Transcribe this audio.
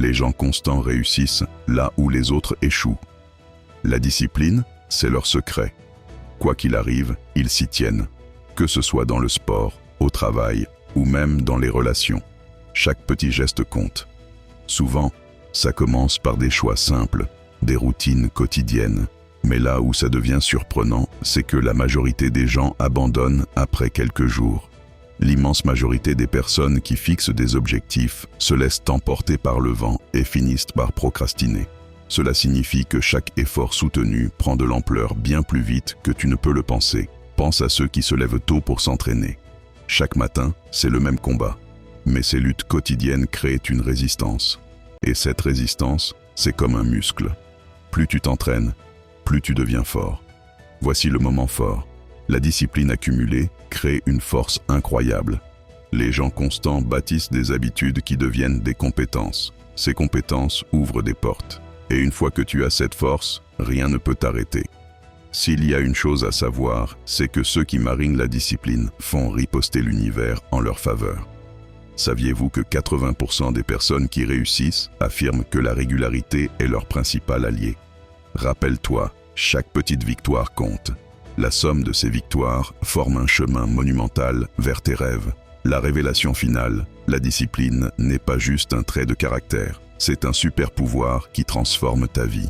Les gens constants réussissent là où les autres échouent. La discipline, c'est leur secret. Quoi qu'il arrive, ils s'y tiennent. Que ce soit dans le sport, au travail ou même dans les relations. Chaque petit geste compte. Souvent, ça commence par des choix simples, des routines quotidiennes. Mais là où ça devient surprenant, c'est que la majorité des gens abandonnent après quelques jours. L'immense majorité des personnes qui fixent des objectifs se laissent emporter par le vent et finissent par procrastiner. Cela signifie que chaque effort soutenu prend de l'ampleur bien plus vite que tu ne peux le penser. Pense à ceux qui se lèvent tôt pour s'entraîner. Chaque matin, c'est le même combat. Mais ces luttes quotidiennes créent une résistance. Et cette résistance, c'est comme un muscle. Plus tu t'entraînes, plus tu deviens fort. Voici le moment fort. La discipline accumulée crée une force incroyable. Les gens constants bâtissent des habitudes qui deviennent des compétences. Ces compétences ouvrent des portes. Et une fois que tu as cette force, rien ne peut t'arrêter. S'il y a une chose à savoir, c'est que ceux qui marinent la discipline font riposter l'univers en leur faveur. Saviez-vous que 80% des personnes qui réussissent affirment que la régularité est leur principal allié? Rappelle-toi, chaque petite victoire compte. La somme de ces victoires forme un chemin monumental vers tes rêves. La révélation finale, la discipline n'est pas juste un trait de caractère, c'est un super pouvoir qui transforme ta vie.